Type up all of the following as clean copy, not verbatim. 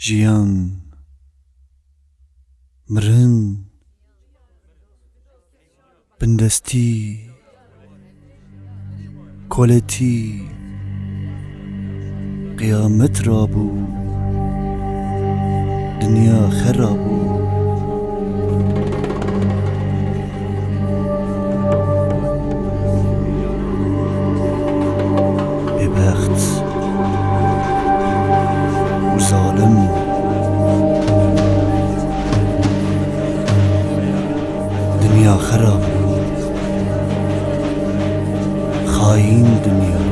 jiyan mirin bindestî koletî qiyamet rabû dünya xerabû bêbext û zalim dünya xerabû hain dünya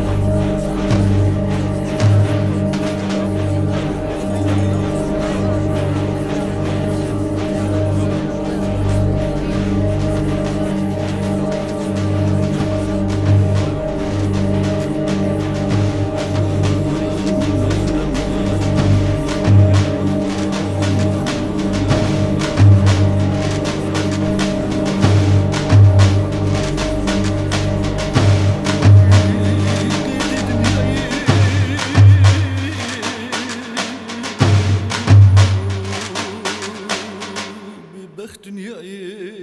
dünyayı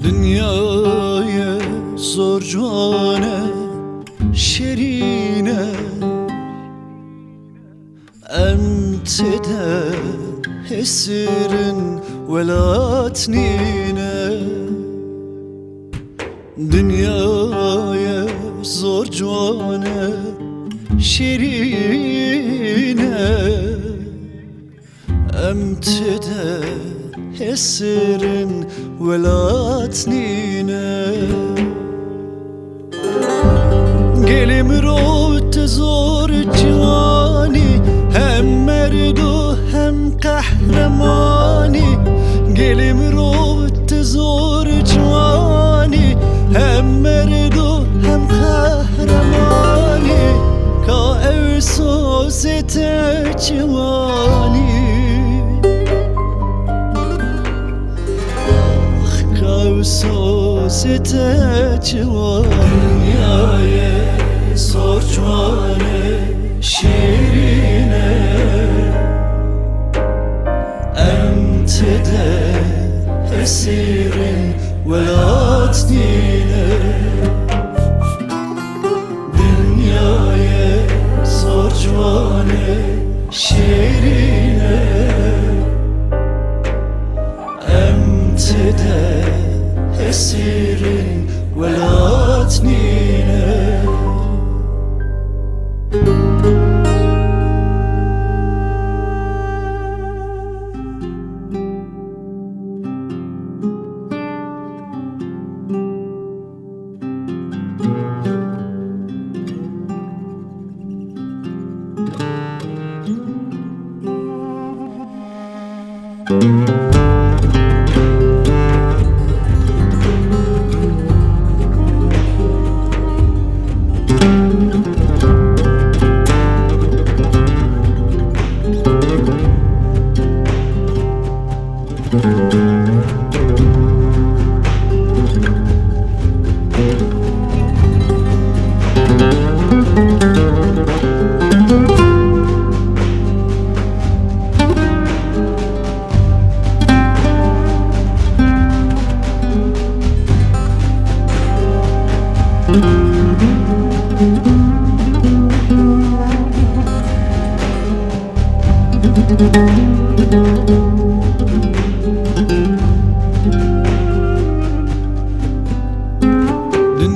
dünyaya zor cane şerine emtede hesirin velatnine dünyaya zor cane şerine emtede hesirin velatnine gelim rote zor cani hem merdu hem kahramani gelim rote zor cani hem merdu hem kahramani ka ev sosete civani sosete dünyaya zor cane şerine emtede hesirin velatnine dünyaya zor cane şerine emtede hesirin velatnine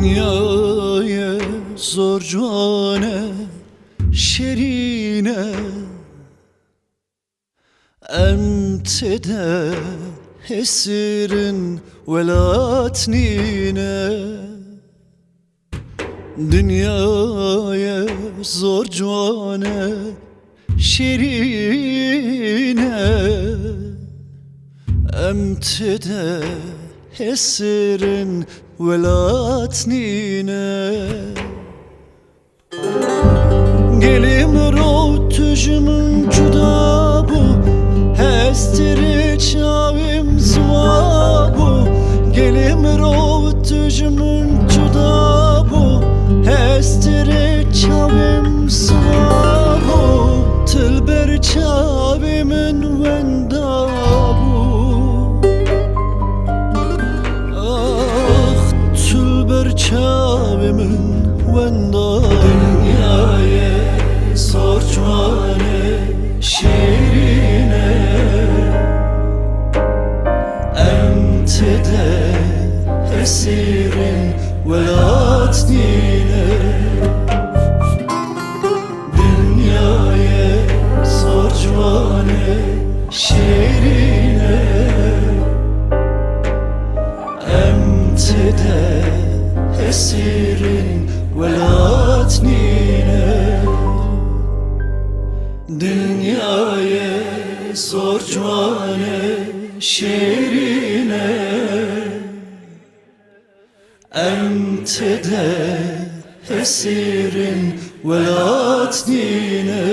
dünyaya zor cane şerine emtede hesirin velatnine dünyaya zor cane şerine emtede hesirin velatnine gelim ro tüjümün esirin velatnine Dünyaya zor cuvane şehrine Emtide esirin velatnine Dünyaya zor cuvane şehrine Emtide esirin velatnine